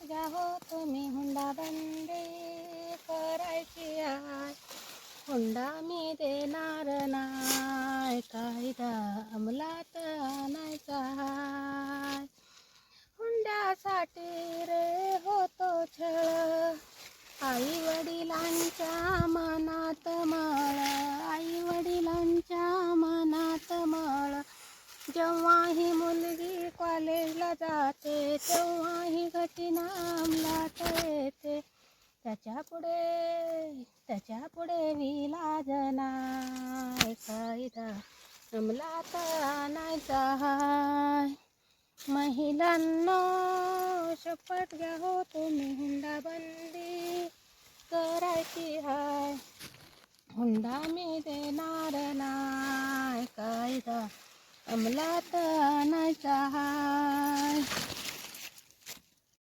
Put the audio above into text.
शपथ घ्या हो तुम्ही हुंडाबंदी करायची आहे. हुंडा मी देणार नाही, कायदा अंमलात आणायचा आहे. हुंड्यासाठी रे होतो छळ, आई वडिलांच्या मनात मळ, आई वडिलांच्या मनात मळ. जेव्हा ही मुलगी कॉलेजला जाते तेव्हा ही घटना अंमलात येते. त्याच्या पुढे विलाज नाही, कायदा अंमलात आणायचा हाय. महिलांनो शपथ घ्या हो तुम्ही हुंडाबंदी करायची हाय. हुंडा मी देणार नाही, कायदा अंमलात आणायचा हाय.